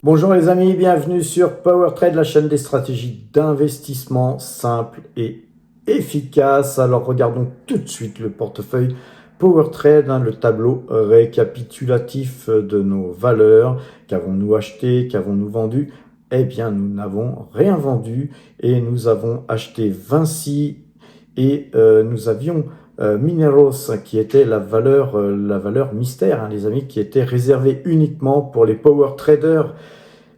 Bonjour les amis, bienvenue sur PowerTrade, la chaîne des stratégies d'investissement simples et efficaces. Alors regardons tout de suite le portefeuille PowerTrade, le tableau récapitulatif de nos valeurs. Qu'avons-nous acheté, qu'avons-nous vendu? Eh bien, nous n'avons rien vendu et nous avons acheté Vinci et nous avions Mineros qui était la valeur mystère, les amis, qui était réservée uniquement pour les power traders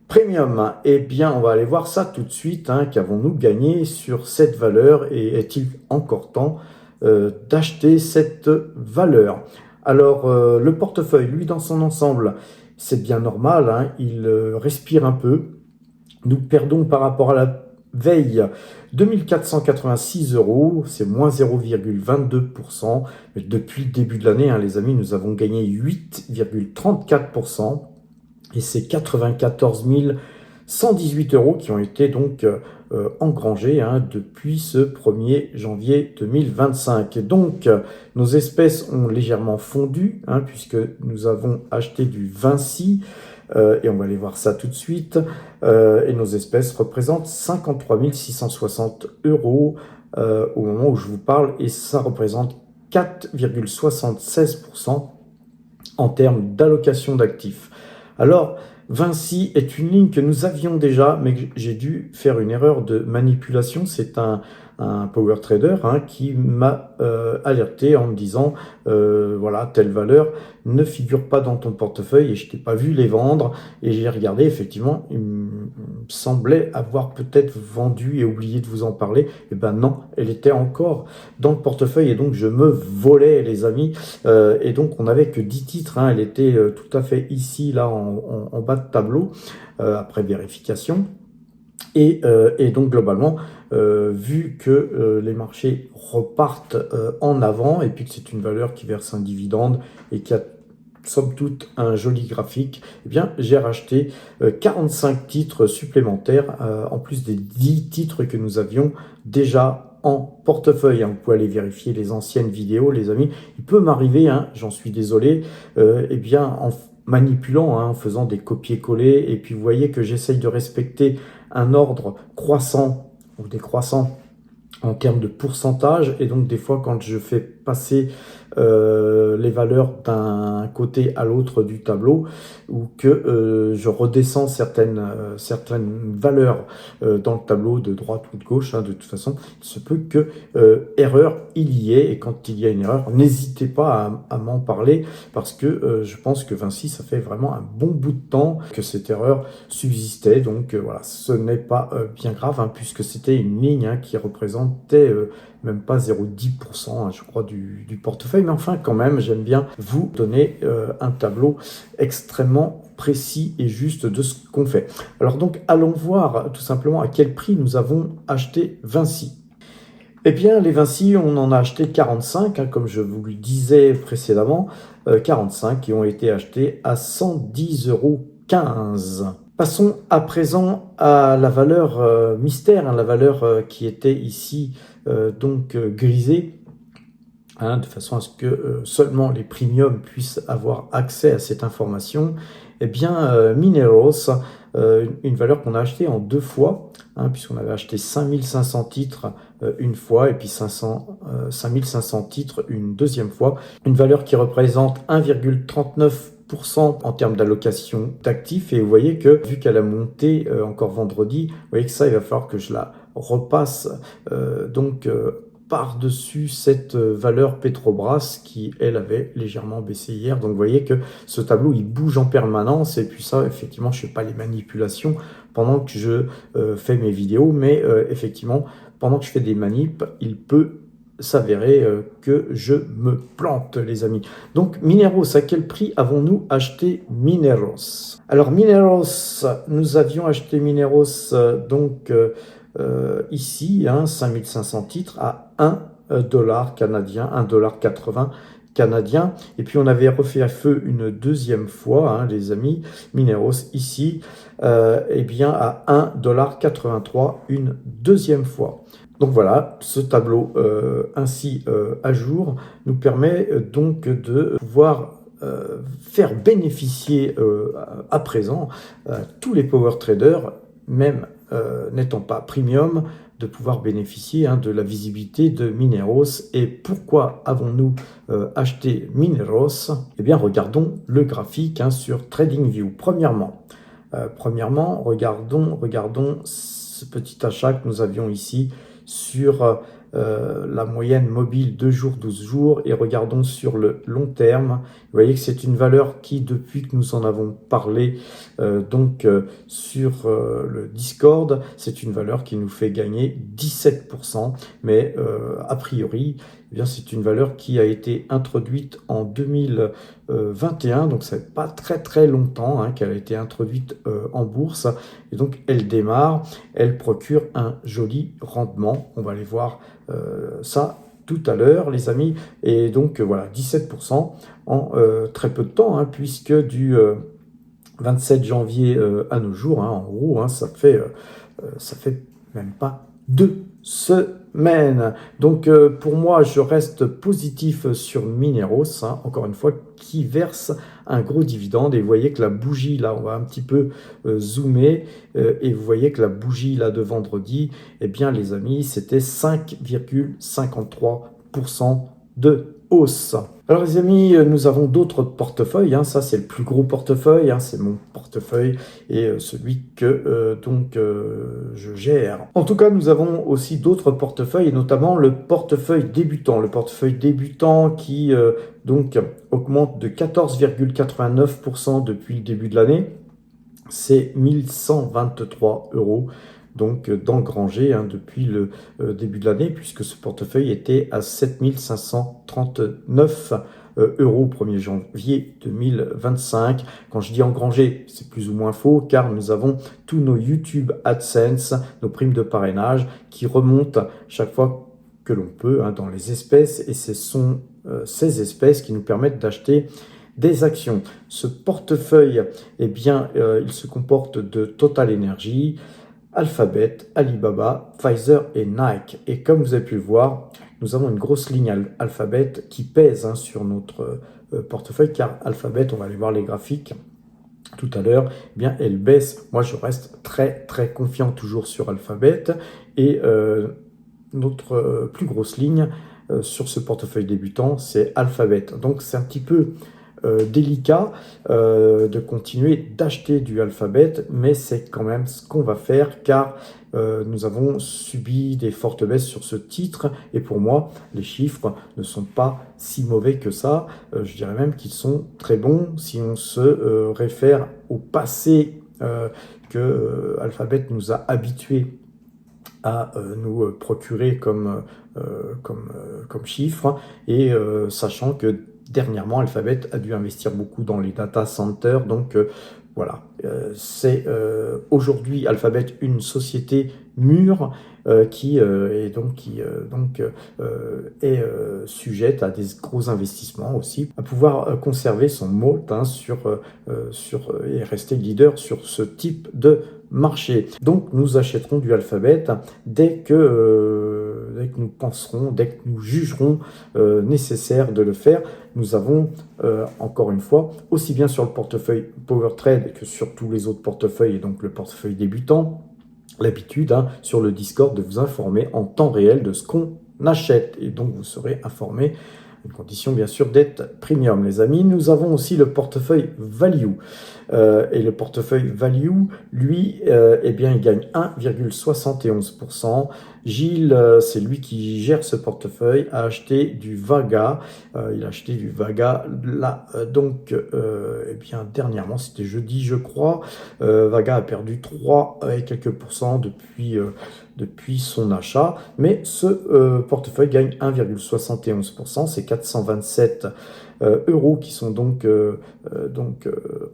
premium. Eh bien, on va aller voir ça tout de suite. Qu'avons-nous gagné sur cette valeur et est-il encore temps d'acheter cette valeur? Alors, le portefeuille, lui, dans son ensemble, c'est bien normal. Il respire un peu. Nous perdons par rapport à la veille 2486 €, c'est moins 0,22%. Mais depuis le début de l'année, les amis, nous avons gagné 8,34%. Et c'est 94 118 € qui ont été donc engrangés depuis ce 1er janvier 2025. Et donc, nos espèces ont légèrement fondu, puisque nous avons acheté du Vinci, et on va aller voir ça tout de suite. Et nos espèces représentent 53 660 € au moment où je vous parle, et ça représente 4,76% en termes d'allocation d'actifs. Alors, Vinci est une ligne que nous avions déjà, mais j'ai dû faire une erreur de manipulation. C'est un power trader qui m'a alerté en me disant voilà, telle valeur ne figure pas dans ton portefeuille et je t'ai pas vu les vendre. Et j'ai regardé, effectivement, il me semblait avoir peut-être vendu et oublié de vous en parler. Et ben non, elle était encore dans le portefeuille et donc je me volais, les amis. Et donc on n'avait que 10 titres, elle était tout à fait ici, là, en bas de tableau, après vérification. Et donc globalement, vu que les marchés repartent en avant, et puis que c'est une valeur qui verse un dividende et qui a somme toute un joli graphique, eh bien j'ai racheté 45 titres supplémentaires, en plus des 10 titres que nous avions déjà en portefeuille. Vous pouvez aller vérifier les anciennes vidéos, les amis. Il peut m'arriver, j'en suis désolé, eh bien en manipulant, en faisant des copier-coller, et puis vous voyez que j'essaye de respecter un ordre croissant ou décroissant en termes de pourcentage, et donc des fois quand je fais passer les valeurs d'un côté à l'autre du tableau, ou que je redescends certaines valeurs dans le tableau de droite ou de gauche, de toute façon, il se peut que erreur il y ait, et quand il y a une erreur, n'hésitez pas à m'en parler, parce que je pense que Vinci, ça fait vraiment un bon bout de temps que cette erreur subsistait, donc voilà, ce n'est pas bien grave, puisque c'était une ligne qui représentait même pas 0,10%, je crois, du portefeuille. Mais enfin, quand même, j'aime bien vous donner un tableau extrêmement précis et juste de ce qu'on fait. Alors donc, allons voir tout simplement à quel prix nous avons acheté Vinci. Eh bien, les Vinci, on en a acheté 45, comme je vous le disais précédemment, 45 qui ont été achetés à 110,15 €. Passons à présent à la valeur mystère, la valeur qui était ici donc grisée, de façon à ce que seulement les premiums puissent avoir accès à cette information. Eh bien, Mineros, une valeur qu'on a achetée en 2 fois, puisqu'on avait acheté 5500 titres une fois, et puis 5500 titres une deuxième fois. Une valeur qui représente 1,39% en termes d'allocation d'actifs. Et vous voyez que, vu qu'elle a monté encore vendredi, vous voyez que ça, il va falloir que je la repasse par-dessus cette valeur Petrobras qui, elle, avait légèrement baissé hier. Donc vous voyez que ce tableau, il bouge en permanence, et puis ça, effectivement, je ne fais pas les manipulations pendant que je fais mes vidéos, mais effectivement, pendant que je fais des manips, il peut s'avérer que je me plante, les amis. Donc Mineros, à quel prix avons-nous acheté Mineros? Alors Mineros, nous avions acheté Mineros ici, 5500 titres à 1 dollar canadien, 1,80 $ canadien. Et puis on avait refait à feu une deuxième fois, les amis, Mineros ici, bien à 1,83 $ une deuxième fois. Donc voilà, ce tableau ainsi à jour nous permet donc de pouvoir faire bénéficier à présent tous les power traders, même n'étant pas premium, de pouvoir bénéficier de la visibilité de Mineros. Et pourquoi avons-nous acheté Mineros? Eh bien, regardons le graphique sur TradingView. Premièrement, regardons ce petit achat que nous avions ici sur la moyenne mobile 2 jours, 12 jours, et regardons sur le long terme. Vous voyez que c'est une valeur qui, depuis que nous en avons parlé sur le Discord, c'est une valeur qui nous fait gagner 17%, mais a priori, eh bien, c'est une valeur qui a été introduite en 2021, donc ça fait pas très longtemps qu'elle a été introduite en bourse, et donc elle démarre, elle procure un joli rendement. On va aller voir ça tout à l'heure, les amis. Et donc voilà, 17% en très peu de temps, puisque du 27 janvier à nos jours, en gros, ça fait même pas 2 semaines. Donc pour moi, je reste positif sur Mineros, encore une fois, qui verse un gros dividende. Et vous voyez que la bougie, là, on va un petit peu zoomer, et vous voyez que la bougie, là, de vendredi, eh bien, les amis, c'était 5,53% de hausse. Alors les amis, nous avons d'autres portefeuilles, ça c'est le plus gros portefeuille, c'est mon portefeuille et celui que je gère. En tout cas, nous avons aussi d'autres portefeuilles, et notamment le portefeuille débutant. Le portefeuille débutant qui augmente de 14,89% depuis le début de l'année. C'est 1123 €. Donc d'engranger depuis le début de l'année, puisque ce portefeuille était à 7539 € au 1er janvier 2025. Quand je dis engranger, c'est plus ou moins faux, car nous avons tous nos YouTube AdSense, nos primes de parrainage, qui remontent chaque fois que l'on peut dans les espèces, et ce sont ces espèces qui nous permettent d'acheter des actions. Ce portefeuille, eh bien, il se comporte de Total Energy, Alphabet, Alibaba, Pfizer et Nike. Et comme vous avez pu le voir, nous avons une grosse ligne Alphabet qui pèse sur notre portefeuille, car Alphabet, on va aller voir les graphiques tout à l'heure, eh bien elle baisse. Moi, je reste très confiant toujours sur Alphabet. Et notre plus grosse ligne sur ce portefeuille débutant, c'est Alphabet. Donc c'est un petit peu délicat de continuer d'acheter du Alphabet, mais c'est quand même ce qu'on va faire, car nous avons subi des fortes baisses sur ce titre, et pour moi, les chiffres ne sont pas si mauvais que ça. Je dirais même qu'ils sont très bons si on se réfère au passé que Alphabet nous a habitués à nous procurer comme chiffres, et sachant que dernièrement, Alphabet a dû investir beaucoup dans les data centers. Donc voilà, c'est aujourd'hui Alphabet une société mûre qui est sujette à des gros investissements aussi, à pouvoir conserver son moat et rester leader sur ce type de marché. Donc nous achèterons du Alphabet dès que nous penserons, dès que nous jugerons nécessaire de le faire. Nous avons, encore une fois, aussi bien sur le portefeuille PowerTrade que sur tous les autres portefeuilles, et donc le portefeuille débutant, l'habitude sur le Discord de vous informer en temps réel de ce qu'on achète. Et donc vous serez informé, à une condition bien sûr d'être premium, les amis. Nous avons aussi le portefeuille Value. Et le portefeuille Value, lui, eh bien, il gagne 1,71%. Gilles, c'est lui qui gère ce portefeuille, a acheté du Vaga. Il a acheté du Vaga là, eh bien, dernièrement, c'était jeudi, je crois. Vaga a perdu 3 et quelques pourcents depuis son achat, mais ce portefeuille gagne 1,71%, c'est 427 € qui sont donc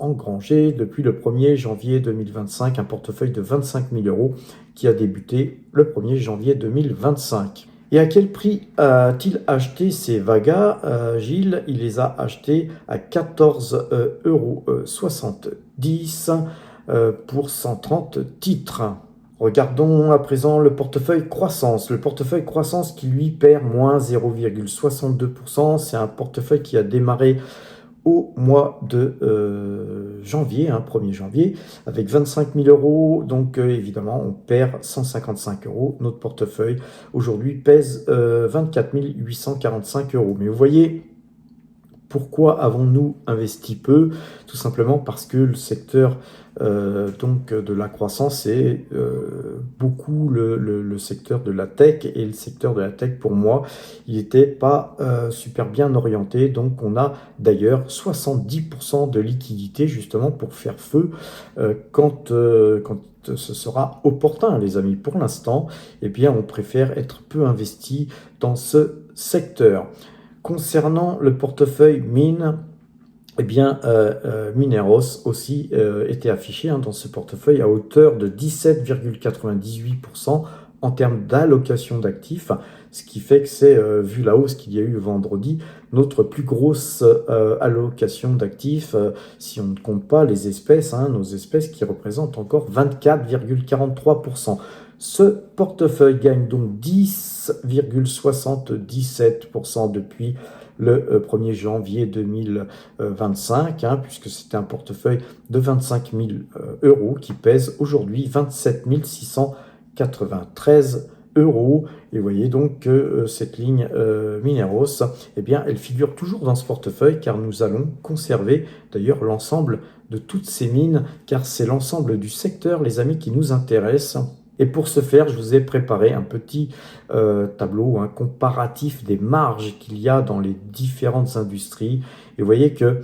engrangés depuis le 1er janvier 2025, un portefeuille de 25 000 € qui a débuté le 1er janvier 2025. Et à quel prix a-t-il acheté ces Vaga, Gilles? Il les a achetés à 14,70 € pour 130 titres. Regardons à présent le portefeuille croissance. Le portefeuille croissance qui lui perd moins 0,62%. C'est un portefeuille qui a démarré au mois de janvier, 1er janvier, avec 25 000 euros. Donc évidemment, on perd 155 euros. Notre portefeuille aujourd'hui pèse 24 845 euros. Mais vous voyez, pourquoi avons-nous investi peu? Tout simplement parce que le secteur donc de la croissance est beaucoup le secteur de la tech, et le secteur de la tech, pour moi, il n'était pas super bien orienté. Donc on a d'ailleurs 70% de liquidité justement pour faire feu quand ce sera opportun, les amis. Pour l'instant, eh bien, on préfère être peu investi dans ce secteur. Concernant le portefeuille mine, eh bien, Mineros aussi était affiché dans ce portefeuille à hauteur de 17,98% en termes d'allocation d'actifs, ce qui fait que c'est, vu la hausse qu'il y a eu vendredi, notre plus grosse allocation d'actifs, si on ne compte pas les espèces, nos espèces qui représentent encore 24,43%. Ce portefeuille gagne donc 10,77% depuis le 1er janvier 2025, puisque c'était un portefeuille de 25 000 euros qui pèse aujourd'hui 27 693 euros. Et vous voyez donc que cette ligne Mineros, eh bien, elle figure toujours dans ce portefeuille, car nous allons conserver d'ailleurs l'ensemble de toutes ces mines, car c'est l'ensemble du secteur, les amis, qui nous intéresse. Et pour ce faire, je vous ai préparé un petit tableau comparatif des marges qu'il y a dans les différentes industries. Et vous voyez que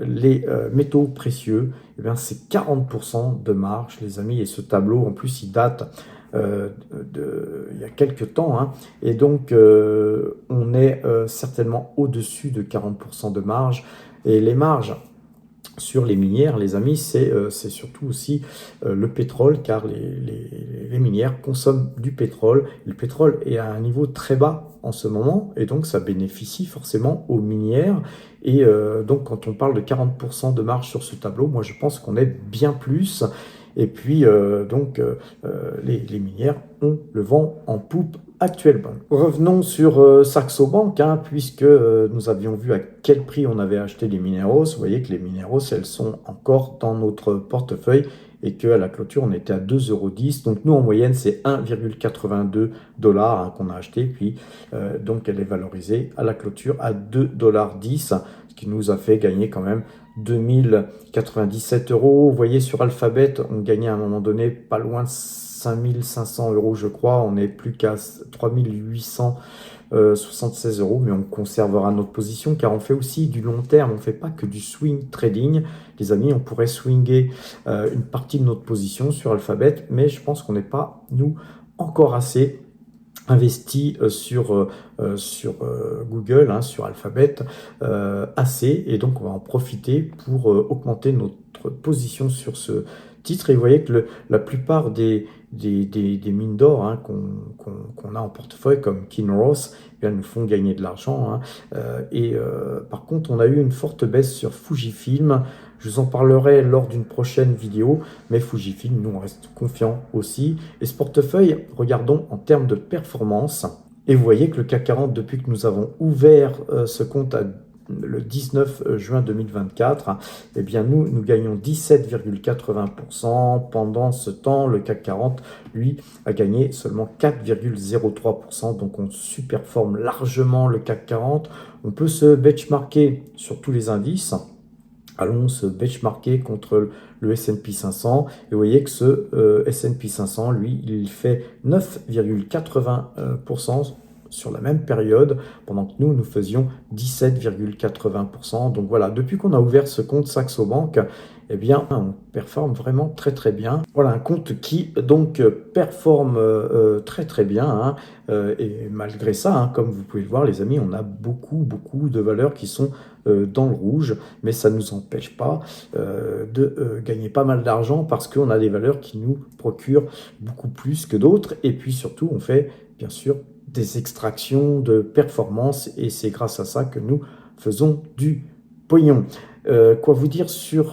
les métaux précieux, eh bien, c'est 40% de marge, les amis. Et ce tableau, en plus, il date il y a quelques temps. Et donc, on est certainement au-dessus de 40% de marge. Et les marges sur les minières, les amis, c'est surtout aussi le pétrole, car les minières consomment du pétrole. Le pétrole est à un niveau très bas en ce moment, et donc ça bénéficie forcément aux minières. Et donc quand on parle de 40% de marge sur ce tableau, moi je pense qu'on est bien plus. Et puis les minières ont le vent en poupe actuellement. Revenons sur Saxo Bank, puisque nous avions vu à quel prix on avait acheté les Mineros. Vous voyez que les Mineros, elles sont encore dans notre portefeuille, et qu'à la clôture, on était à 2,10 €. Donc nous, en moyenne, c'est 1,82 $ qu'on a acheté. Puis donc elle est valorisée à la clôture à 2,10 $, ce qui nous a fait gagner quand même 2097 euros. Vous voyez, sur Alphabet, on gagnait à un moment donné pas loin de 5500 euros, je crois. On n'est plus qu'à 3876 euros, mais on conservera notre position, car on fait aussi du long terme. On ne fait pas que du swing trading. Les amis, on pourrait swinger une partie de notre position sur Alphabet, mais je pense qu'on n'est pas, nous, encore assez investi sur Google, sur Alphabet, assez, et donc on va en profiter pour augmenter notre position sur ce titre. Et vous voyez que la plupart des mines d'or qu'on a en portefeuille, comme Kinross, nous font gagner de l'argent. Par contre, on a eu une forte baisse sur Fujifilm. Je vous en parlerai lors d'une prochaine vidéo, mais Fujifilm, nous, on reste confiants aussi. Et ce portefeuille, regardons en termes de performance. Et vous voyez que le CAC 40, depuis que nous avons ouvert ce compte le 19 juin 2024, eh bien nous gagnons 17,80%. Pendant ce temps, le CAC 40, lui, a gagné seulement 4,03%. Donc on superforme largement le CAC 40. On peut se benchmarker sur tous les indices. Allons se benchmarker contre le S&P 500. Et vous voyez que ce S&P 500, lui, il fait 9,80% sur la même période, pendant que nous faisions 17,80%. Donc voilà, depuis qu'on a ouvert ce compte Saxo Bank, eh bien, on performe vraiment très très bien. Voilà, un compte qui donc performe très très bien. Et malgré ça, comme vous pouvez le voir, les amis, on a beaucoup de valeurs qui sont dans le rouge, mais ça ne nous empêche pas de gagner pas mal d'argent, parce qu'on a des valeurs qui nous procurent beaucoup plus que d'autres. Et puis surtout, on fait bien sûr des extractions de performance, et c'est grâce à ça que nous faisons du pognon. Quoi vous dire sur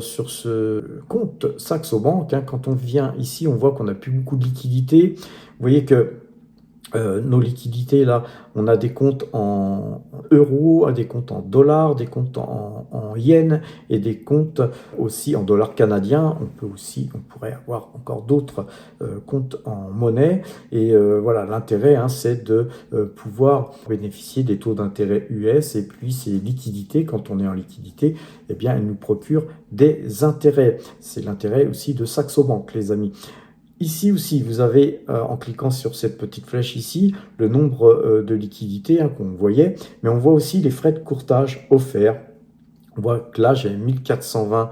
ce compte Saxo Bank, quand on vient ici, on voit qu'on n'a plus beaucoup de liquidités. Vous voyez que nos liquidités là, on a des comptes en euros, des comptes en dollars, des comptes en yens et des comptes aussi en dollars canadiens. On pourrait avoir encore d'autres comptes en monnaie. Et voilà, l'intérêt, hein, c'est de pouvoir bénéficier des taux d'intérêt US. Et puis ces liquidités, quand on est en liquidité, eh bien, elles nous procurent des intérêts. C'est l'intérêt aussi de Saxo Bank, les amis. Ici aussi, vous avez, en cliquant sur cette petite flèche ici, le nombre de liquidités, hein, qu'on voyait, mais on voit aussi les frais de courtage offerts. On voit que là, j'ai 1420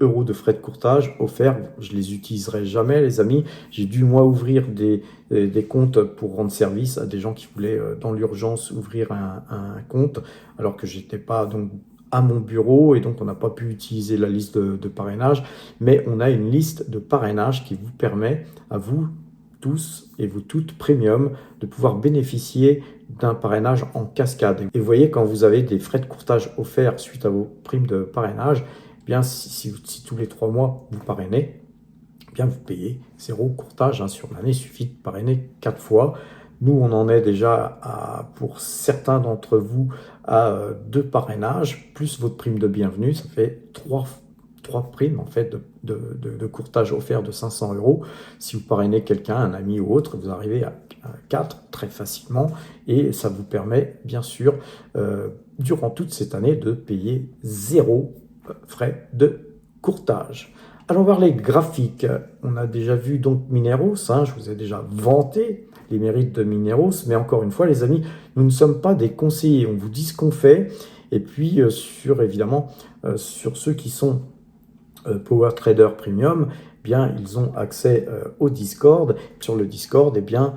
euros de frais de courtage offerts. Je les utiliserai jamais, les amis. J'ai dû, moi, ouvrir des comptes pour rendre service à des gens qui voulaient, dans l'urgence, ouvrir un compte, alors que j'étais pas donc à mon bureau et donc on n'a pas pu utiliser la liste de parrainage, mais on a une liste de parrainage qui vous permet à vous tous et vous toutes premium de pouvoir bénéficier d'un parrainage en cascade. Et vous voyez, quand vous avez des frais de courtage offerts suite à vos primes de parrainage, eh bien si tous les 3 mois vous parrainez, eh bien vous payez 0 courtage, hein, sur l'année. Il suffit de parrainer 4 fois. Nous, on en est déjà pour certains d'entre vous, à 2 parrainages, plus votre prime de bienvenue. Ça fait 3 primes en fait de courtage offert de 500 euros. Si vous parrainez quelqu'un, un ami ou autre, vous arrivez à 4 très facilement et ça vous permet bien sûr durant toute cette année de payer 0 frais de courtage. Allons voir les graphiques. On a déjà vu donc Mineros, hein, je vous ai déjà vanté les mérites de Mineros, mais encore une fois les amis, nous ne sommes pas des conseillers, on vous dit ce qu'on fait, et puis évidemment sur ceux qui sont Power Trader Premium, eh bien, ils ont accès au Discord. Sur le Discord, eh bien,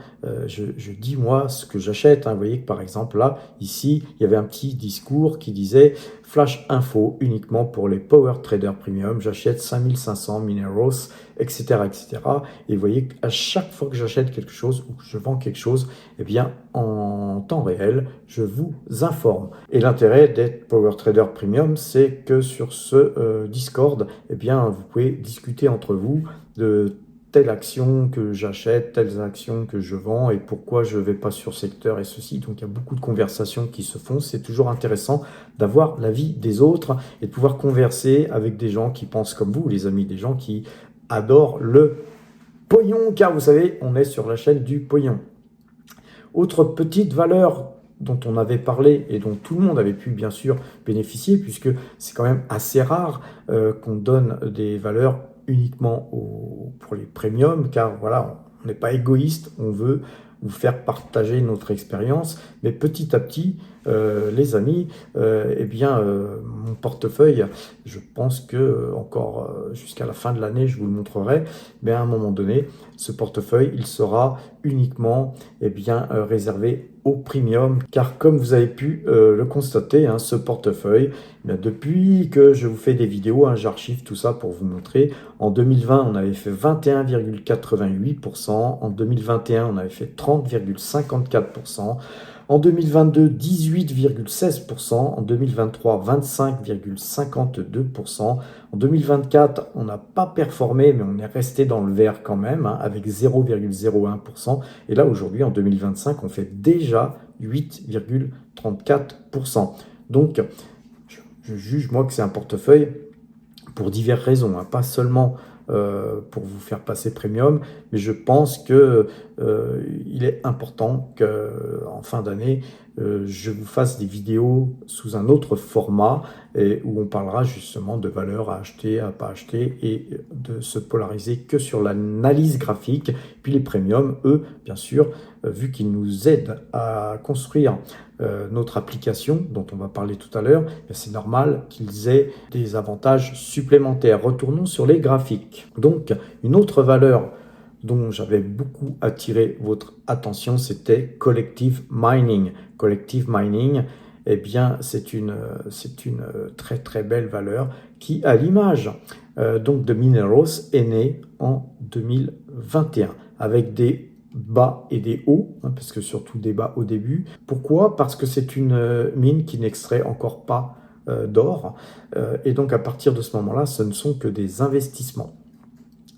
je dis moi ce que j'achète, hein. Vous voyez que par exemple là, ici, il y avait un petit discours qui disait Flash Info uniquement pour les Power Trader Premium. J'achète 5500 Mineros, etc., etc. Et vous voyez qu'à chaque fois que j'achète quelque chose ou que je vends quelque chose, eh bien, en temps réel, je vous informe. Et l'intérêt d'être Power Trader Premium, c'est que sur ce Discord, eh bien, vous pouvez discuter entre vous de telle action que j'achète, telles actions que je vends et pourquoi je ne vais pas sur secteur et ceci. Donc, il y a beaucoup de conversations qui se font. C'est toujours intéressant d'avoir l'avis des autres et de pouvoir converser avec des gens qui pensent comme vous, les amis, des gens qui adorent le pognon, car vous savez, on est sur la chaîne du pognon. Autre petite valeur dont on avait parlé et dont tout le monde avait pu bien sûr bénéficier, puisque c'est quand même assez rare qu'on donne des valeurs uniquement pour les premiums, car voilà, on n'est pas égoïste, on veut vous faire partager notre expérience, mais petit à petit, les amis, eh bien, mon portefeuille, je pense que encore jusqu'à la fin de l'année, je vous le montrerai, mais à un moment donné, ce portefeuille, il sera uniquement réservé au premium, car comme vous avez pu le constater, hein, ce portefeuille, depuis que je vous fais des vidéos, hein, j'archive tout ça pour vous montrer. En 2020, on avait fait 21,88%, en 2021, on avait fait 30,54%, en 2022, 18,16%, en 2023, 25,52%, en 2024, on n'a pas performé, mais on est resté dans le vert quand même, hein, avec 0,01%. Et là, aujourd'hui, en 2025, on fait déjà 8,34%. Donc, je juge, moi, que c'est un portefeuille pour diverses raisons, hein, pas seulement pour vous faire passer premium, mais je pense que il est important qu'en fin d'année, je vous fasse des vidéos sous un autre format et où on parlera justement de valeurs à acheter, à pas acheter et de se polariser que sur l'analyse graphique. Puis les premiums, eux, bien sûr, vu qu'ils nous aident à construire notre application dont on va parler tout à l'heure, c'est normal qu'ils aient des avantages supplémentaires. Retournons sur les graphiques. Donc, une autre valeur dont j'avais beaucoup attiré votre attention, c'était Collective Mining. Collective Mining, eh bien, c'est une très très belle valeur qui, à l'image donc de Mineros, est née en 2021 avec des bas et des hauts, hein, parce que surtout des bas au début. Pourquoi? Parce que c'est une mine qui n'extrait encore pas d'or, et donc à partir de ce moment-là, ce ne sont que des investissements.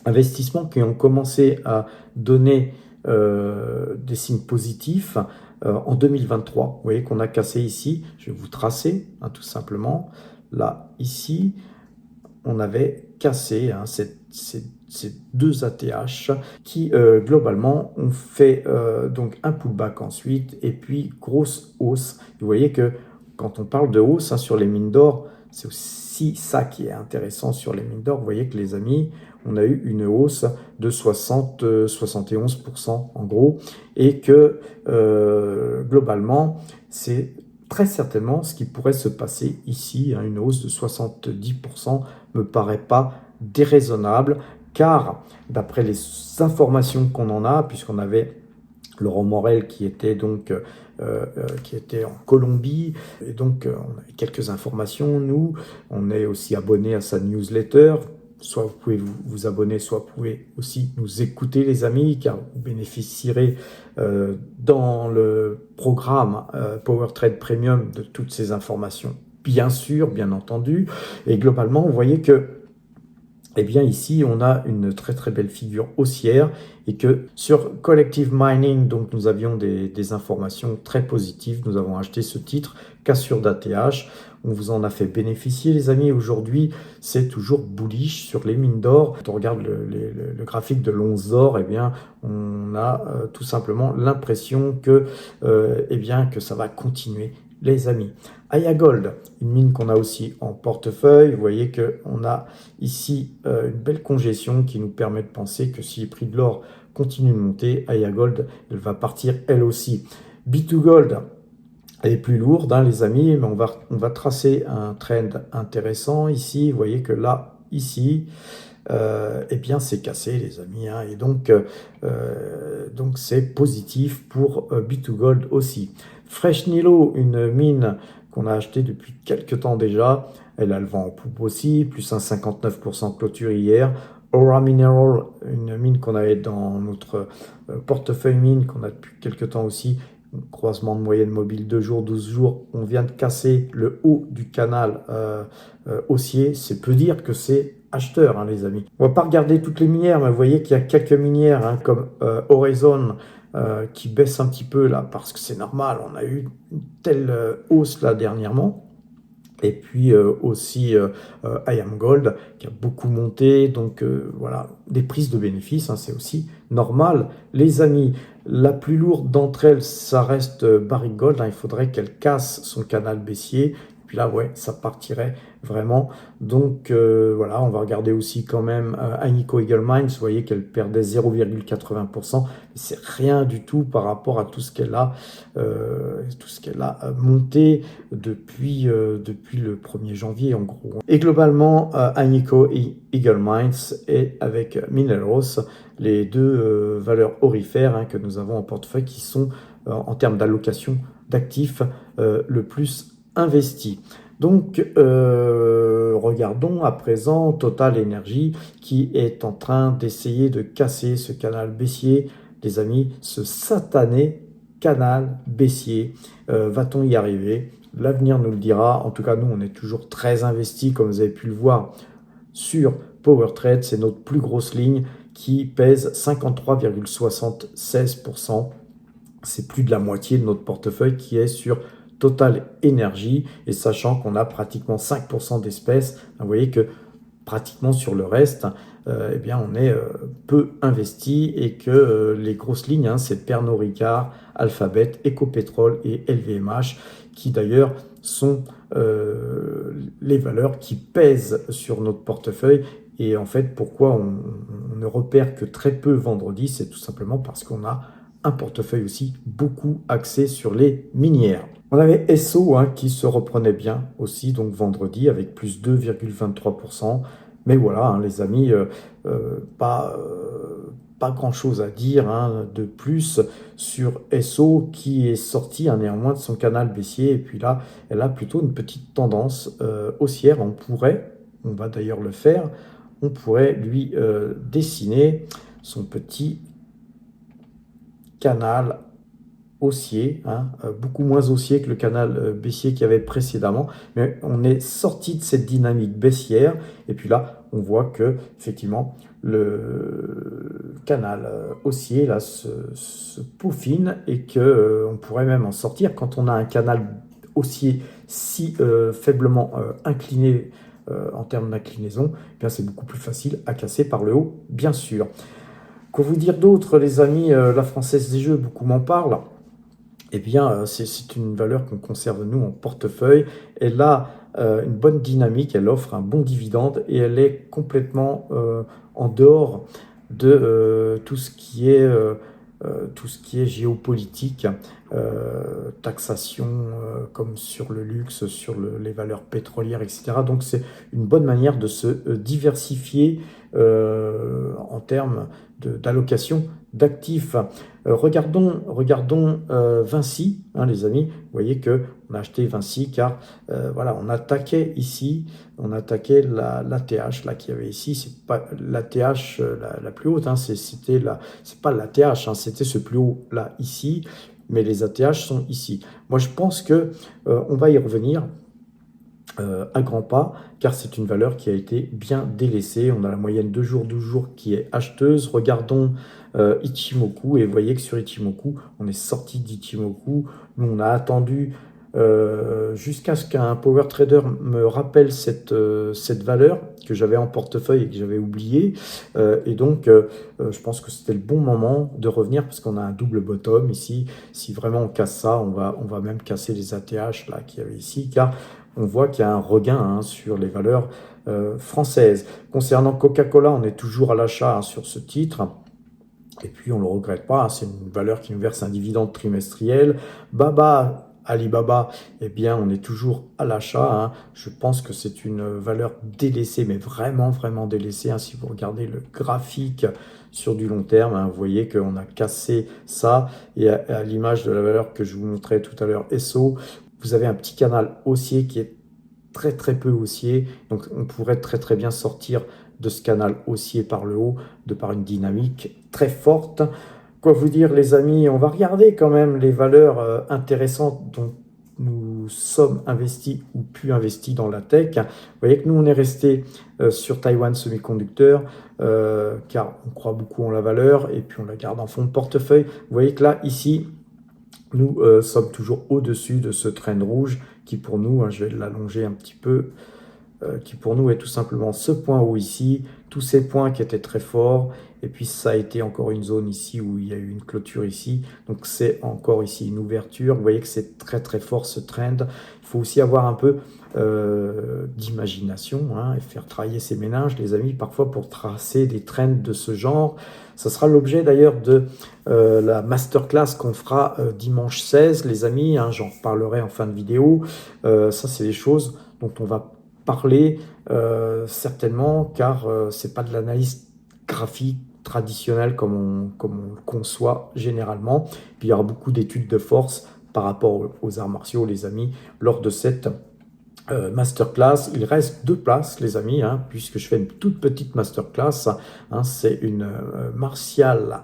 Investissements qui ont commencé à donner des signes positifs en 2023. Vous voyez qu'on a cassé ici, je vais vous tracer hein, tout simplement. Là, ici, on avait cassé hein, ces deux ATH qui globalement ont fait donc un pullback ensuite et puis grosse hausse. Vous voyez que quand on parle de hausse hein, sur les mines d'or, c'est aussi ça qui est intéressant sur les mines d'or. Vous voyez que les amis, on a eu une hausse de 71% en gros et que globalement, c'est très certainement ce qui pourrait se passer ici. Hein, une hausse de 70% me paraît pas déraisonnable car d'après les informations qu'on en a, puisqu'on avait Laurent Morel qui était donc qui était en Colombie et donc on a quelques informations. Nous, on est aussi abonné à sa newsletter. Soit vous pouvez vous abonner, soit vous pouvez aussi nous écouter les amis, car vous bénéficierez dans le programme Power Trade Premium de toutes ces informations, bien sûr, bien entendu. Et globalement, vous voyez que eh bien ici, on a une très très belle figure haussière et que sur Collective Mining, donc nous avions des informations très positives. Nous avons acheté ce titre, cassure d'ATH. On vous en a fait bénéficier, les amis. Aujourd'hui, c'est toujours bullish sur les mines d'or. Quand on regarde le graphique de l'once d'or, eh bien, on a tout simplement l'impression que, eh bien, que ça va continuer, les amis. Aya Gold, une mine qu'on a aussi en portefeuille. Vous voyez qu'on a ici une belle congestion qui nous permet de penser que si les prix de l'or continuent de monter, Aya Gold, elle va partir elle aussi. B2Gold, elle est plus lourde, hein, les amis, mais on va tracer un trend intéressant ici. Vous voyez que là, ici, eh bien, c'est cassé, les amis. Hein, et donc c'est positif pour B2Gold aussi. Fresh Nilo, une mine qu'on a achetée depuis quelques temps déjà. Elle a le vent en poupe aussi, plus un 59% clôture hier. Aura Mineral, une mine qu'on avait dans notre portefeuille mine, qu'on a depuis quelques temps aussi. Croisement de moyenne mobile 2 jours, 12 jours. On vient de casser le haut du canal haussier. C'est peu dire que c'est acheteur, hein, les amis. On va pas regarder toutes les minières, mais vous voyez qu'il y a quelques minières hein, comme Horizon qui baisse un petit peu là, parce que c'est normal. On a eu une telle hausse là dernièrement. Et puis aussi I Am Gold qui a beaucoup monté. Donc voilà, des prises de bénéfices, hein, c'est aussi normal. Les amis, la plus lourde d'entre elles, ça reste Barrick Gold. Hein, il faudrait qu'elle casse son canal baissier. Puis là, ouais, ça partirait vraiment. Donc voilà, on va regarder aussi quand même Agnico Eagle Mines. Vous voyez qu'elle perdait 0,80%. C'est rien du tout par rapport à tout ce qu'elle a monté depuis le 1er janvier en gros. Et globalement, Agnico Eagle Mines et avec Mineros, les deux valeurs aurifères hein, que nous avons en portefeuille qui sont en termes d'allocation d'actifs le plus investi. Donc, regardons à présent Total Energy qui est en train d'essayer de casser ce canal baissier. Les amis, ce satané canal baissier, va-t-on y arriver? L'avenir nous le dira. En tout cas, nous, on est toujours très investis, comme vous avez pu le voir, sur PowerTrade. C'est notre plus grosse ligne qui pèse 53,76%. C'est plus de la moitié de notre portefeuille qui est sur Total Energy, et sachant qu'on a pratiquement 5% d'espèces, vous voyez que pratiquement sur le reste, eh bien on est peu investi et que les grosses lignes, hein, c'est Pernod Ricard, Alphabet, Ecopetrol et LVMH, qui d'ailleurs sont les valeurs qui pèsent sur notre portefeuille. Et en fait, pourquoi on ne repère que très peu vendredi, c'est tout simplement parce qu'on a un portefeuille aussi beaucoup axé sur les minières. On avait Esso hein, qui se reprenait bien aussi, donc vendredi, avec plus 2,23%. Mais voilà, hein, les amis, pas grand-chose à dire hein, de plus sur Esso qui est sorti hein, néanmoins de son canal baissier. Et puis là, elle a plutôt une petite tendance haussière. On va d'ailleurs le faire, on pourrait lui dessiner son petit canal haussier, hein, beaucoup moins haussier que le canal baissier qu'il y avait précédemment, mais on est sorti de cette dynamique baissière et puis là on voit que effectivement canal haussier là se peaufine et que on pourrait même en sortir quand on a un canal haussier si faiblement incliné en termes d'inclinaison, eh bien c'est beaucoup plus facile à casser par le haut, bien sûr. Quoi vous dire d'autre, les amis? La Française des Jeux, beaucoup m'en parlent. Eh bien, c'est une valeur qu'on conserve, nous, en portefeuille. Elle a une bonne dynamique, elle offre un bon dividende et elle est complètement en dehors de tout ce qui est géopolitique, taxation comme sur le luxe, sur les valeurs pétrolières, etc. Donc c'est une bonne manière de se diversifier en termes d'allocation d'actifs. Regardons Vinci, hein, les amis. Vous voyez que on a acheté Vinci car voilà, on attaquait ici, on attaquait la TH là qu'il y avait ici. C'est pas la TH la plus haute, hein, c'est pas la TH, hein, c'était ce plus haut là ici, mais les ATH sont ici. Moi, je pense que on va y revenir à grands pas, car c'est une valeur qui a été bien délaissée. On a la moyenne 2 jours, 12 jours qui est acheteuse. Regardons Ichimoku, et vous voyez que sur Ichimoku, on est sorti d'Ichimoku. Nous, on a attendu jusqu'à ce qu'un power trader me rappelle cette valeur que j'avais en portefeuille et que j'avais oublié. Et donc, je pense que c'était le bon moment de revenir parce qu'on a un double bottom ici. Si vraiment on casse ça, on va même casser les ATH là qu'il y avait ici, car on voit qu'il y a un regain hein, sur les valeurs françaises. Concernant Coca-Cola, on est toujours à l'achat hein, sur ce titre. Et puis, on ne le regrette pas, hein, c'est une valeur qui nous verse un dividende trimestriel. Alibaba, eh bien, on est toujours à l'achat. Hein. Je pense que c'est une valeur délaissée, mais vraiment, vraiment délaissée. Hein. Si vous regardez le graphique sur du long terme, hein, vous voyez qu'on a cassé ça. Et à l'image de la valeur que je vous montrais tout à l'heure, SO, vous avez un petit canal haussier qui est très très peu haussier, donc on pourrait très très bien sortir de ce canal haussier par le haut, de par une dynamique très forte. Quoi vous dire les amis, on va regarder quand même les valeurs intéressantes dont nous sommes investis ou pu investis dans la tech. Vous voyez que nous on est resté sur Taiwan Semiconductor car on croit beaucoup en la valeur et puis on la garde en fond de portefeuille. Vous voyez que là ici nous sommes toujours au-dessus de ce trend rouge qui pour nous, hein, je vais l'allonger un petit peu, qui pour nous est tout simplement ce point haut ici, tous ces points qui étaient très forts, et puis ça a été encore une zone ici où il y a eu une clôture ici, donc c'est encore ici une ouverture. Vous voyez que c'est très très fort ce trend. Il faut aussi avoir un peu d'imagination hein, et faire travailler ses méninges, les amis, parfois pour tracer des trends de ce genre. Ça sera l'objet d'ailleurs de la masterclass qu'on fera dimanche 16, les amis, hein, j'en reparlerai en fin de vidéo. Ça, c'est des choses dont on va parler certainement, car c'est pas de l'analyse graphique traditionnelle comme on le conçoit généralement. Puis il y aura beaucoup d'études de force par rapport aux arts martiaux, les amis, lors de cette masterclass. Il reste 2 places, les amis, hein, puisque je fais une toute petite masterclass. Hein, c'est une martiale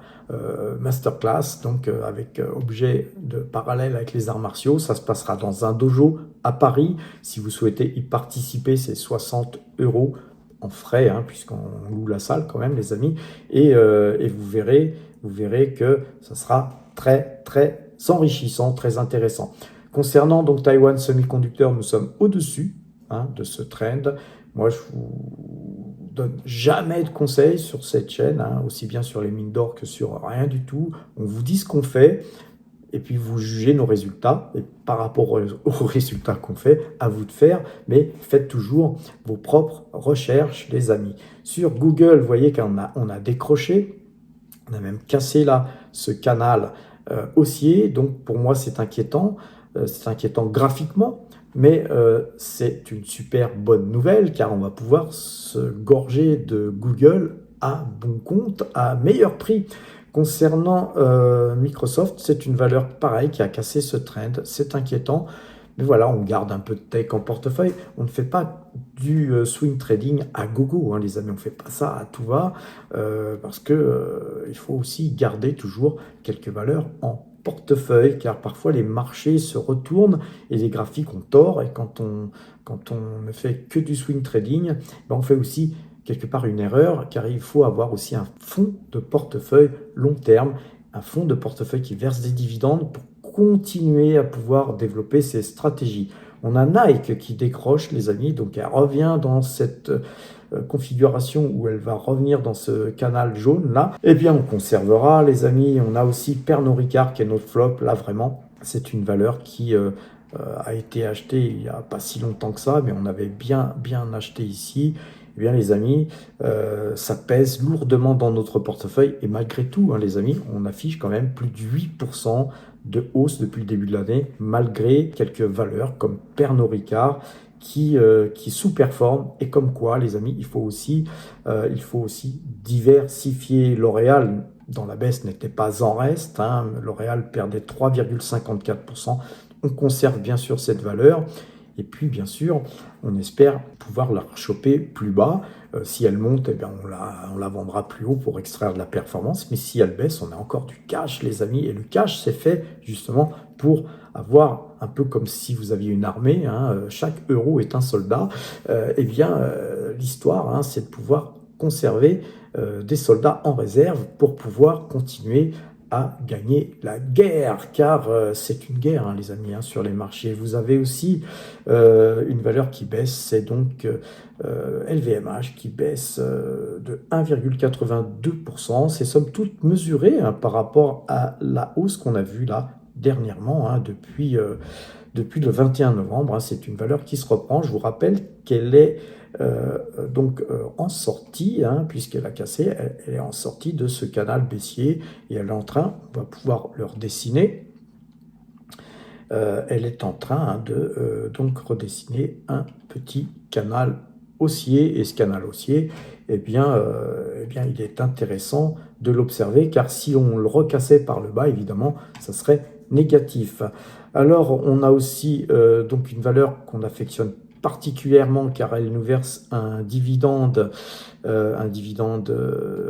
masterclass, donc avec objet de parallèle avec les arts martiaux. Ça se passera dans un dojo à Paris. Si vous souhaitez y participer, c'est 60 € en frais, hein, puisqu'on loue la salle quand même, les amis. Et vous verrez que ça sera très, très enrichissant, très intéressant. Concernant donc Taiwan Semiconductor, nous sommes au-dessus hein, de ce trend. Moi, je vous donne jamais de conseils sur cette chaîne, hein, aussi bien sur les mines d'or que sur rien du tout. On vous dit ce qu'on fait et puis vous jugez nos résultats. Et par rapport aux résultats qu'on fait, à vous de faire, mais faites toujours vos propres recherches, les amis. Sur Google, vous voyez qu'on a décroché, on a même cassé là ce canal haussier. Donc pour moi, c'est inquiétant. C'est inquiétant graphiquement, mais c'est une super bonne nouvelle car on va pouvoir se gorger de Google à bon compte, à meilleur prix. Concernant Microsoft, c'est une valeur pareille qui a cassé ce trend. C'est inquiétant, mais voilà, on garde un peu de tech en portefeuille. On ne fait pas du swing trading à gogo, hein, les amis. On ne fait pas ça à tout va parce que il faut aussi garder toujours quelques valeurs en portefeuille, car parfois les marchés se retournent et les graphiques ont tort. Et quand on ne fait que du swing trading, ben on fait aussi quelque part une erreur, car il faut avoir aussi un fonds de portefeuille long terme, un fonds de portefeuille qui verse des dividendes pour continuer à pouvoir développer ces stratégies. On a Nike qui décroche, les amis, donc elle revient dans cette configuration où elle va revenir dans ce canal jaune là. Eh bien, on conservera, les amis. On a aussi Pernod Ricard qui est notre flop. Là, vraiment, c'est une valeur qui a été achetée il n'y a pas si longtemps que ça, mais on avait bien acheté ici. Eh bien, les amis, ça pèse lourdement dans notre portefeuille. Et malgré tout, hein, les amis, on affiche quand même plus de 8% de hausse depuis le début de l'année, malgré quelques valeurs comme Pernod Ricard qui sous-performent. Et comme quoi, les amis, il faut aussi diversifier. L'Oréal, dans la baisse, n'était pas en reste. Hein. L'Oréal perdait 3,54%. On conserve bien sûr cette valeur. Et puis, bien sûr, on espère pouvoir la choper plus bas. Si elle monte, eh bien, on la vendra plus haut pour extraire de la performance. Mais si elle baisse, on a encore du cash, les amis. Et le cash, c'est fait justement pour avoir un peu comme si vous aviez une armée. Hein, chaque euro est un soldat. Eh bien, l'histoire, hein, c'est de pouvoir conserver des soldats en réserve pour pouvoir continuer à gagner la guerre, car c'est une guerre, hein, les amis, hein, sur les marchés. Vous avez aussi une valeur qui baisse, c'est donc LVMH qui baisse de 1,82%. C'est somme toute mesuré, hein, par rapport à la hausse qu'on a vue là dernièrement, hein, depuis le 21 novembre. Hein. C'est une valeur qui se reprend. Je vous rappelle qu'elle est en sortie, hein, puisqu'elle a cassé, elle est en sortie de ce canal baissier et elle est en train, on va pouvoir le redessiner, elle est en train, hein, de donc redessiner un petit canal haussier, et ce canal haussier, eh bien, il est intéressant de l'observer, car si on le recassait par le bas, évidemment, ça serait négatif. Alors, on a aussi donc une valeur qu'on affectionne particulièrement car elle nous verse un dividende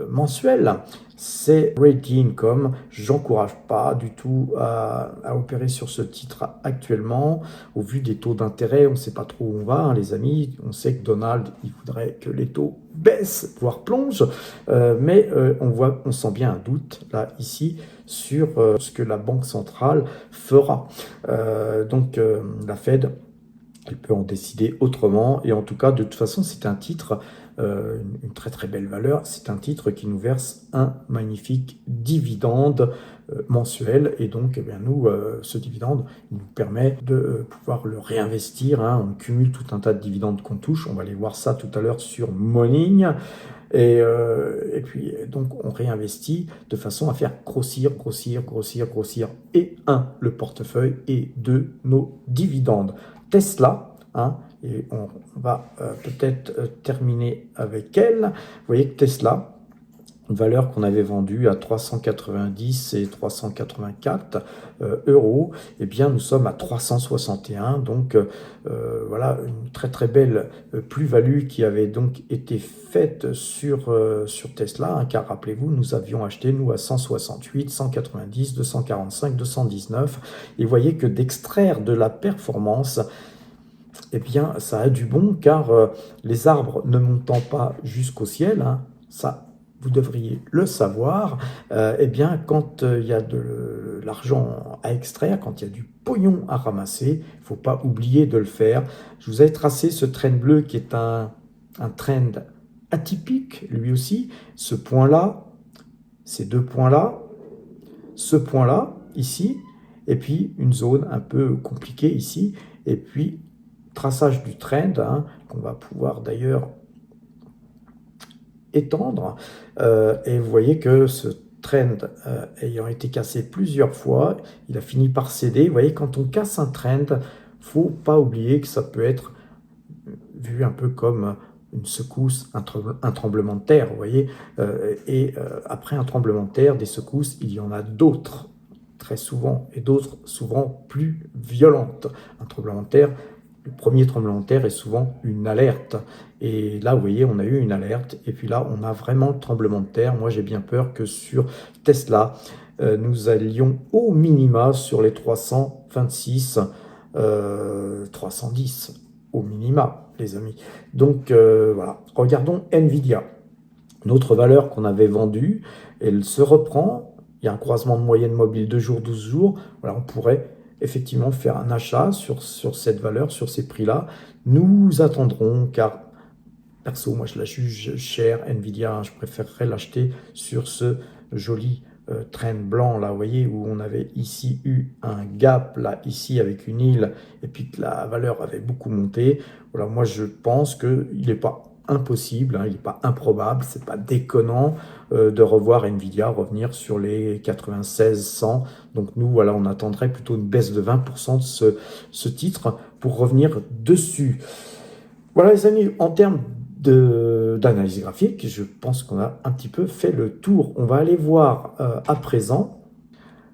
mensuel, c'est Realty Income. J'encourage pas du tout à opérer sur ce titre actuellement. Au vu des taux d'intérêt, on ne sait pas trop où on va, hein, les amis. On sait que Donald, il voudrait que les taux baissent, voire plongent, mais on sent bien un doute là, ici, sur ce que la Banque centrale fera. La Fed, elle peut en décider autrement. Et en tout cas, de toute façon, c'est un titre, une très très belle valeur. C'est un titre qui nous verse un magnifique dividende mensuel. Et donc, eh bien, nous, ce dividende, il nous permet de pouvoir le réinvestir. Hein. On cumule tout un tas de dividendes qu'on touche. On va aller voir ça tout à l'heure sur Morning. Et puis, donc, on réinvestit de façon à faire grossir, et le portefeuille, et nos dividendes. Tesla, hein, et on va peut-être terminer avec elle. Vous voyez que Tesla, une valeur qu'on avait vendue à 390 et 384 euros, eh bien nous sommes à 361, donc voilà une très très belle plus-value qui avait donc été faite sur Tesla, hein, car rappelez-vous, nous avions acheté nous à 168, 190, 245, 219, et vous voyez que d'extraire de la performance, eh bien ça a du bon, car les arbres ne montant pas jusqu'au ciel, hein, ça vous devriez le savoir, eh bien, quand il y a de l'argent à extraire, quand il y a du pognon à ramasser, il ne faut pas oublier de le faire. Je vous ai tracé ce trend bleu qui est un trend atypique, lui aussi. Ce point-là, ces deux points-là, ce point-là, ici, et puis une zone un peu compliquée ici, et puis traçage du trend, hein, qu'on va pouvoir d'ailleurs étendre, et vous voyez que ce trend ayant été cassé plusieurs fois, il a fini par céder. Vous voyez, quand on casse un trend, faut pas oublier que ça peut être vu un peu comme une secousse, un tremblement de terre, vous voyez, après un tremblement de terre, des secousses, il y en a d'autres, très souvent, et d'autres souvent plus violentes. Un tremblement de terre, le premier tremblement de terre est souvent une alerte. Et là, vous voyez, on a eu une alerte. Et puis là, on a vraiment le tremblement de terre. Moi, j'ai bien peur que sur Tesla, nous allions au minima sur les 326, 310 au minima. les amis. Donc voilà, regardons Nvidia. Notre valeur qu'on avait vendue, elle se reprend. Il y a un croisement de moyenne mobile 2 jours, 12 jours. Voilà, on pourrait effectivement faire un achat sur cette valeur, sur ces prix-là. Nous attendrons car perso, moi je la juge chère, Nvidia, hein, je préférerais l'acheter sur ce joli trend blanc là, vous voyez, où on avait ici eu un gap là, ici avec une île, et puis que la valeur avait beaucoup monté. Voilà, moi je pense qu'il n'est pas impossible, hein, il n'est pas improbable, c'est pas déconnant de revoir Nvidia revenir sur les 96, 100. Donc nous, voilà, on attendrait plutôt une baisse de 20% de ce titre pour revenir dessus. Voilà les amis, en termes d'analyse graphique, je pense qu'on a un petit peu fait le tour. On va aller voir à présent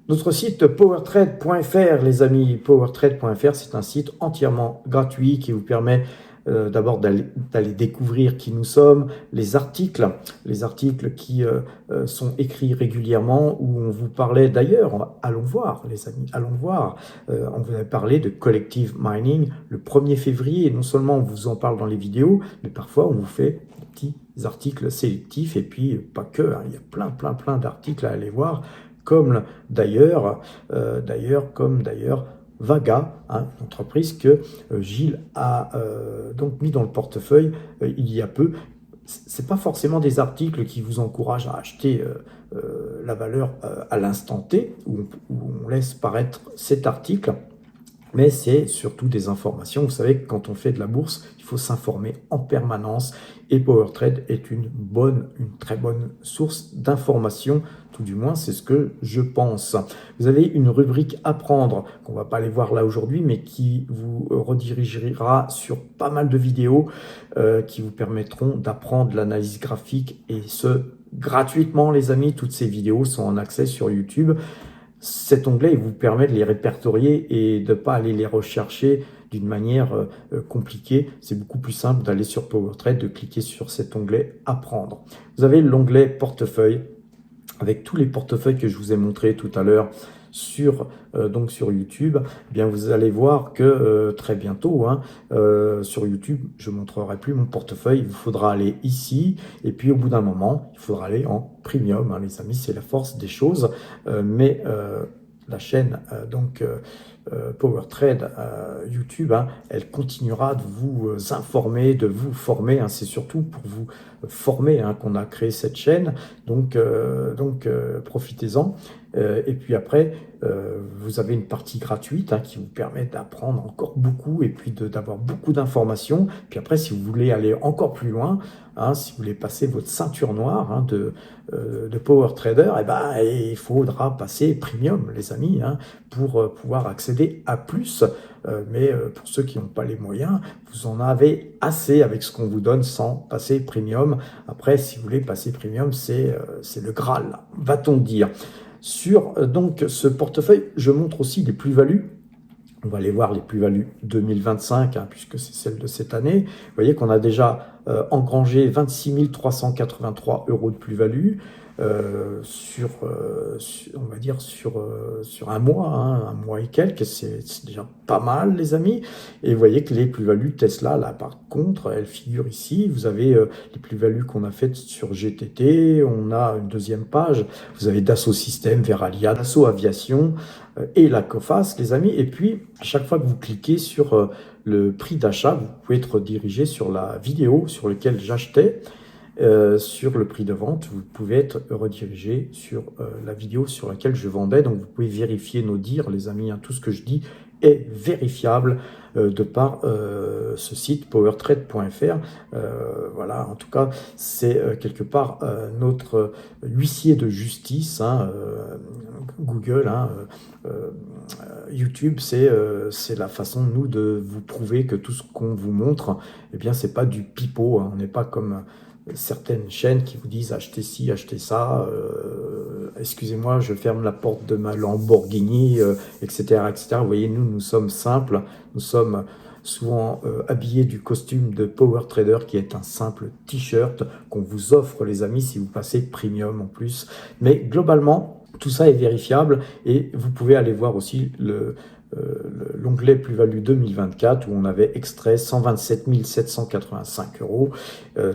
notre site powertrade.fr, les amis. Powertrade.fr, c'est un site entièrement gratuit qui vous permet d'abord d'aller découvrir qui nous sommes, les articles qui sont écrits régulièrement, où on vous parlait d'ailleurs, allons voir les amis, allons voir, on vous avait parlé de Collective Mining le 1er février, et non seulement on vous en parle dans les vidéos, mais parfois on vous fait des petits articles sélectifs, et puis pas que, hein, il y a plein d'articles à aller voir, comme d'ailleurs Vaga, hein, une entreprise que Gilles a donc mis dans le portefeuille il y a peu. C'est pas forcément des articles qui vous encouragent à acheter la valeur à l'instant T, où on laisse paraître cet article, mais c'est surtout des informations. Vous savez que quand on fait de la bourse, il faut s'informer en permanence, et PowerTrade est une très bonne source d'informations, tout du moins c'est ce que je pense. Vous avez une rubrique apprendre, qu'on va pas aller voir là aujourd'hui, mais qui vous redirigera sur pas mal de vidéos qui vous permettront d'apprendre l'analyse graphique, et ce gratuitement les amis. Toutes ces vidéos sont en accès sur YouTube. Cet onglet il vous permet de les répertorier et de ne pas aller les rechercher d'une manière compliquée. C'est beaucoup plus simple d'aller sur PowerTrade, de cliquer sur cet onglet Apprendre. Vous avez l'onglet Portefeuille avec tous les portefeuilles que je vous ai montrés tout à l'heure sur YouTube. Eh bien, vous allez voir que très bientôt, hein, sur YouTube, je ne montrerai plus mon portefeuille. Il vous faudra aller ici, et puis au bout d'un moment, il faudra aller en premium, hein, les amis, c'est la force des choses. Mais la chaîne PowerTrade YouTube, hein, elle continuera de vous informer, de vous former, hein. C'est surtout pour vous former, hein, qu'on a créé cette chaîne, donc profitez-en. Et puis après, vous avez une partie gratuite, hein, qui vous permet d'apprendre encore beaucoup, et puis d'avoir beaucoup d'informations. Puis après, si vous voulez aller encore plus loin, hein, si vous voulez passer votre ceinture noire, hein, de Power Trader, eh ben, il faudra passer premium, les amis, hein, pour pouvoir accéder à plus. Mais pour ceux qui n'ont pas les moyens, vous en avez assez avec ce qu'on vous donne sans passer premium. Après, si vous voulez passer premium, c'est le Graal, va-t-on dire. Sur donc ce portefeuille, je montre aussi les plus-values. On va aller voir les plus-values 2025, hein, puisque c'est celle de cette année. Vous voyez qu'on a déjà engrangé 26 383 € de plus-value on va dire sur un mois, hein, un mois et quelques. C'est déjà pas mal, les amis. Et vous voyez que les plus-values Tesla, là, par contre, elles figurent ici. Vous avez les plus-values qu'on a faites sur GTT. On a une deuxième page. Vous avez Dassault Systèmes, Veralia, Dassault Aviation et la Coface, les amis. Et puis, à chaque fois que vous cliquez sur le prix d'achat, vous pouvez être redirigé sur la vidéo sur laquelle j'achetais. Sur le prix de vente, vous pouvez être redirigé sur la vidéo sur laquelle je vendais. Donc vous pouvez vérifier nos dires, les amis, hein. Tout ce que je dis est vérifiable de par ce site powertrade.fr. Voilà, en tout cas, c'est quelque part notre huissier de justice, hein, Google, hein, YouTube, c'est la façon, nous, de vous prouver que tout ce qu'on vous montre, eh bien, c'est pas du pipeau, hein. On n'est pas comme certaines chaînes qui vous disent achetez ci, achetez ça, excusez-moi, je ferme la porte de ma Lamborghini, etc., etc. Vous voyez, nous sommes simples, nous sommes souvent habillés du costume de Power Trader, qui est un simple t-shirt qu'on vous offre, les amis, si vous passez premium en plus. Mais globalement, tout ça est vérifiable, et vous pouvez aller voir aussi l'onglet plus-value 2024 où on avait extrait 127 785 euros.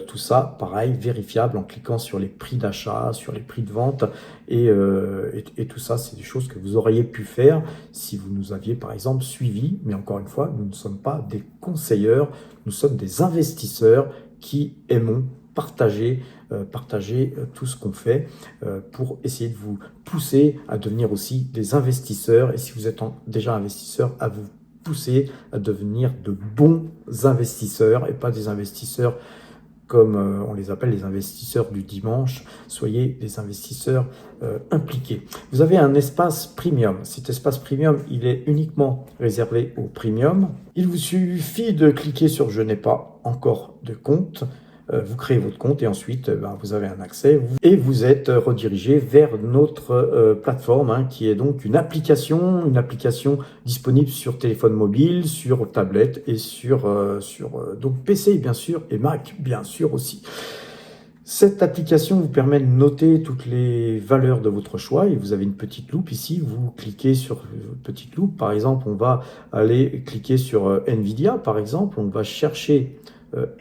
Tout ça, pareil, vérifiable en cliquant sur les prix d'achat, sur les prix de vente et tout ça, c'est des choses que vous auriez pu faire si vous nous aviez par exemple suivi. Mais encore une fois, nous ne sommes pas des conseilleurs, nous sommes des investisseurs qui aimons partager tout ce qu'on fait pour essayer de vous pousser à devenir aussi des investisseurs. Et si vous êtes déjà investisseur, à vous pousser à devenir de bons investisseurs et pas des investisseurs comme on les appelle les investisseurs du dimanche. Soyez des investisseurs impliqués. Vous avez un espace premium. Cet espace premium, il est uniquement réservé au premium. Il vous suffit de cliquer sur « Je n'ai pas encore de compte ». Vous créez votre compte et ensuite vous avez un accès et vous êtes redirigé vers notre plateforme qui est donc une application disponible sur téléphone mobile, sur tablette et sur donc PC bien sûr et Mac bien sûr aussi. Cette application vous permet de noter toutes les valeurs de votre choix et vous avez une petite loupe ici, vous cliquez sur une petite loupe, par exemple on va aller cliquer sur Nvidia par exemple, on va chercher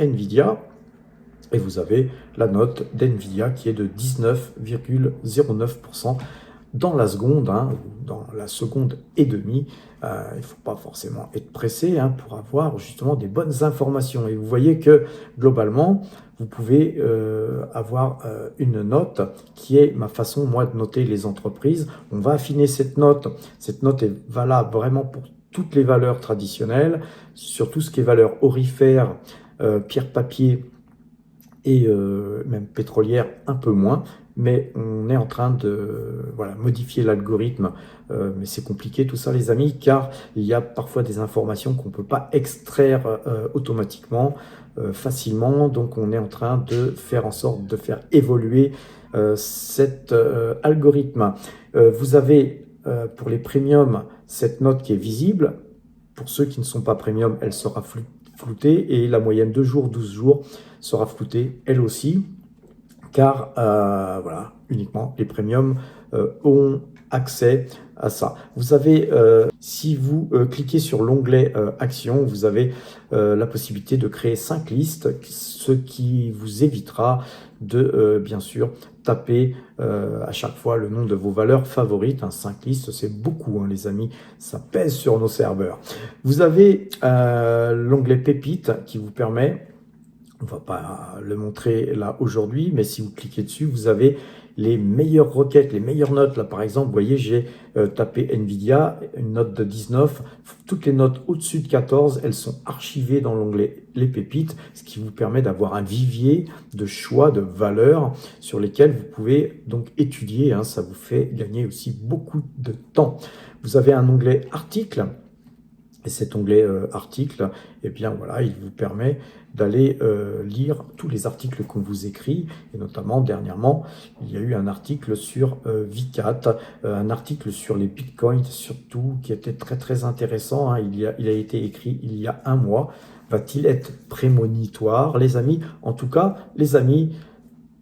Nvidia. Et vous avez la note d'NVIDIA qui est de 19,09% dans la seconde, dans la seconde et demie. Il ne faut pas forcément être pressé pour avoir justement des bonnes informations. Et vous voyez que globalement, vous pouvez avoir une note qui est ma façon, moi, de noter les entreprises. On va affiner cette note. Cette note est valable vraiment pour toutes les valeurs traditionnelles, sur tout ce qui est valeur aurifère, pierre, papier, et même pétrolière un peu moins, mais on est en train de modifier l'algorithme, mais c'est compliqué tout ça les amis, car il y a parfois des informations qu'on ne peut pas extraire automatiquement, facilement, donc on est en train de faire en sorte de faire évoluer cet algorithme. Vous avez pour les premiums cette note qui est visible. Pour ceux qui ne sont pas premium, elle sera floutée et la moyenne 2 jours, 12 jours sera floutée elle aussi, car uniquement les premiums ont accès à ça. Vous avez, si vous cliquez sur l'onglet Action, vous avez la possibilité de créer 5 listes, ce qui vous évitera de, bien sûr, taper à chaque fois le nom de vos valeurs favorites. 5 listes, c'est beaucoup, les amis, ça pèse sur nos serveurs. Vous avez l'onglet Pépites qui vous permet, on ne va pas le montrer là aujourd'hui, mais si vous cliquez dessus, vous avez les meilleures requêtes, les meilleures notes. Là, par exemple, vous voyez, j'ai tapé NVIDIA, une note de 19. Toutes les notes au-dessus de 14, elles sont archivées dans l'onglet Les Pépites, ce qui vous permet d'avoir un vivier de choix, de valeurs sur lesquelles vous pouvez donc étudier. Ça vous fait gagner aussi beaucoup de temps. Vous avez un onglet Articles. Et cet onglet article, eh bien voilà, il vous permet d'aller lire tous les articles qu'on vous écrit. Et notamment, dernièrement, il y a eu un article sur Vicat, un article sur les bitcoins surtout, qui était très très intéressant. Il a été écrit il y a 1 mois. Va-t-il être prémonitoire, les amis? En tout cas, les amis,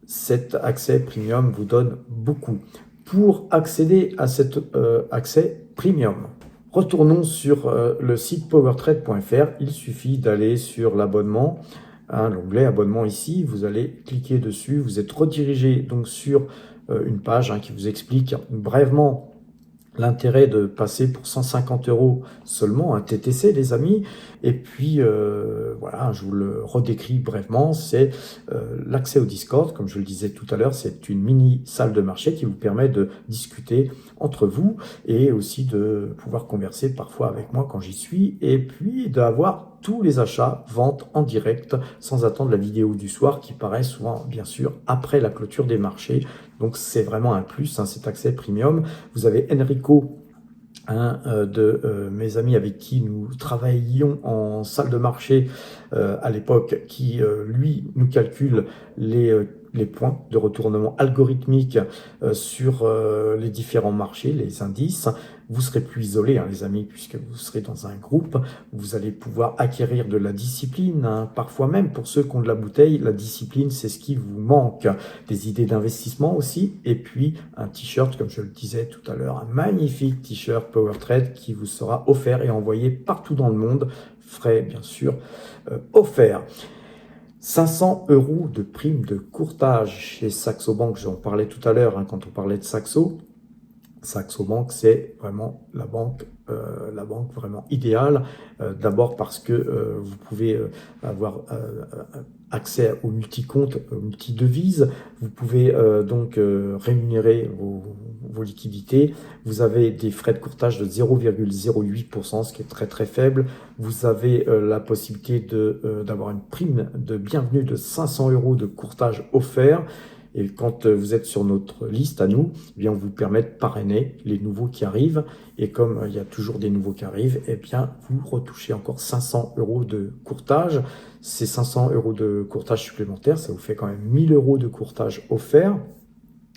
cet accès premium vous donne beaucoup. Pour accéder à cet accès premium, retournons sur le site powertrade.fr. Il suffit d'aller sur l'abonnement, l'onglet abonnement ici. Vous allez cliquer dessus. Vous êtes redirigé donc sur une page qui vous explique brièvement l'intérêt de passer pour 150 € seulement un TTC, les amis. Et puis, voilà, je vous le redécris brièvement, c'est l'accès au Discord. Comme je le disais tout à l'heure, c'est une mini salle de marché qui vous permet de discuter entre vous et aussi de pouvoir converser parfois avec moi quand j'y suis. Et puis, d'avoir tous les achats, ventes en direct, sans attendre la vidéo du soir qui paraît souvent, bien sûr, après la clôture des marchés. Donc, c'est vraiment un plus, cet accès premium. Vous avez Enrico, de mes amis avec qui nous travaillions en salle de marché à l'époque qui, lui, nous calcule les points de retournement algorithmique sur les différents marchés, les indices. Vous serez plus isolé, hein, les amis, puisque vous serez dans un groupe. Vous allez pouvoir acquérir de la discipline, hein. Parfois même, pour ceux qui ont de la bouteille, la discipline, c'est ce qui vous manque. Des idées d'investissement aussi, et puis un t-shirt, comme je le disais tout à l'heure, un magnifique t-shirt PowerTrade qui vous sera offert et envoyé partout dans le monde, frais bien sûr offerts. 500 € de prime de courtage chez Saxo Bank, j'en parlais tout à l'heure, hein, quand on parlait de Saxo. Saxo Bank, c'est vraiment la banque vraiment idéale. D'abord parce que vous pouvez avoir accès aux multi-comptes, aux multi-devises. Vous pouvez donc rémunérer vos liquidités. Vous avez des frais de courtage de 0,08%, ce qui est très très faible. Vous avez la possibilité d'avoir une prime de bienvenue de 500 € de courtage offert. Et quand vous êtes sur notre liste à nous, eh bien on vous permet de parrainer les nouveaux qui arrivent. Et comme il y a toujours des nouveaux qui arrivent, eh bien vous retouchez encore 500 € de courtage. Ces 500 € de courtage supplémentaire, ça vous fait quand même 1000 € de courtage offert.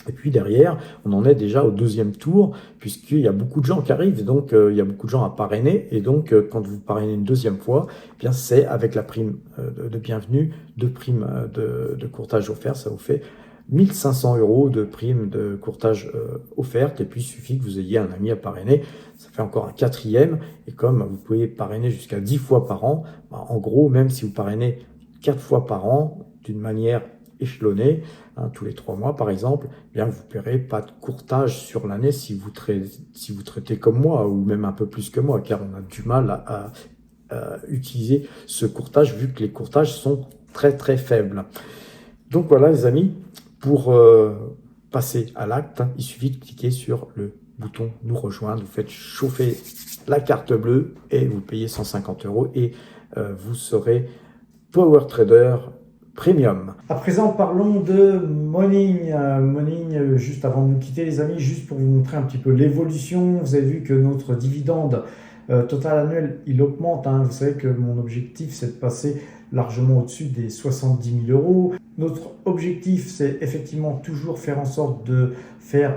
Et puis derrière, on en est déjà au deuxième tour, puisqu'il y a beaucoup de gens qui arrivent, donc il y a beaucoup de gens à parrainer. Et donc, quand vous parrainez une deuxième fois, eh bien c'est avec la prime de bienvenue, de prime de courtage offert, ça vous fait 1500 € de prime de courtage offerte. Et puis, il suffit que vous ayez un ami à parrainer. Ça fait encore un quatrième. Et comme vous pouvez parrainer jusqu'à 10 fois par an, bah, en gros, même si vous parrainez 4 fois par an, d'une manière échelonnée, hein, tous les 3 mois par exemple, eh bien vous ne paierez pas de courtage sur l'année si vous traitez comme moi, ou même un peu plus que moi, car on a du mal à utiliser ce courtage, vu que les courtages sont très très faibles. Donc voilà les amis, pour passer à l'acte, il suffit de cliquer sur le bouton nous rejoindre, vous faites chauffer la carte bleue et vous payez 150 € et vous serez Power Trader Premium. À présent, parlons de Morning. Morning, juste avant de nous quitter les amis, juste pour vous montrer un petit peu l'évolution. Vous avez vu que notre dividende total annuel, il augmente, hein. Vous savez que mon objectif, c'est de passer largement au-dessus des 70 000 €. Notre objectif, c'est effectivement toujours faire en sorte de faire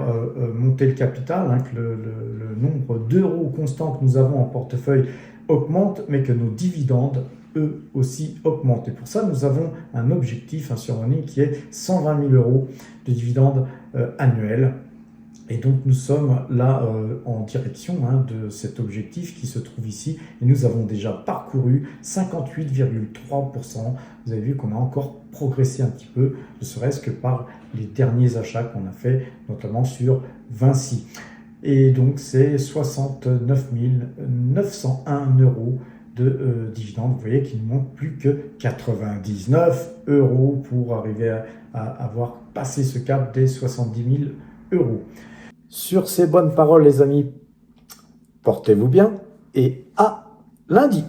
monter le capital, hein, que le nombre d'euros constants que nous avons en portefeuille augmente, mais que nos dividendes, eux aussi, augmentent. Et pour ça, nous avons un objectif, hein, sur Morning qui est 120 000 € de dividendes annuels. Et donc nous sommes là en direction, hein, de cet objectif qui se trouve ici, et nous avons déjà parcouru 58,3%. Vous avez vu qu'on a encore progressé un petit peu, ne serait-ce que par les derniers achats qu'on a fait, notamment sur Vinci. Et donc c'est 69 901 € de dividendes. Vous voyez qu'il ne manque plus que 99 € pour arriver à avoir passé ce cap des 70 000 €. Sur ces bonnes paroles les amis, portez-vous bien et à lundi.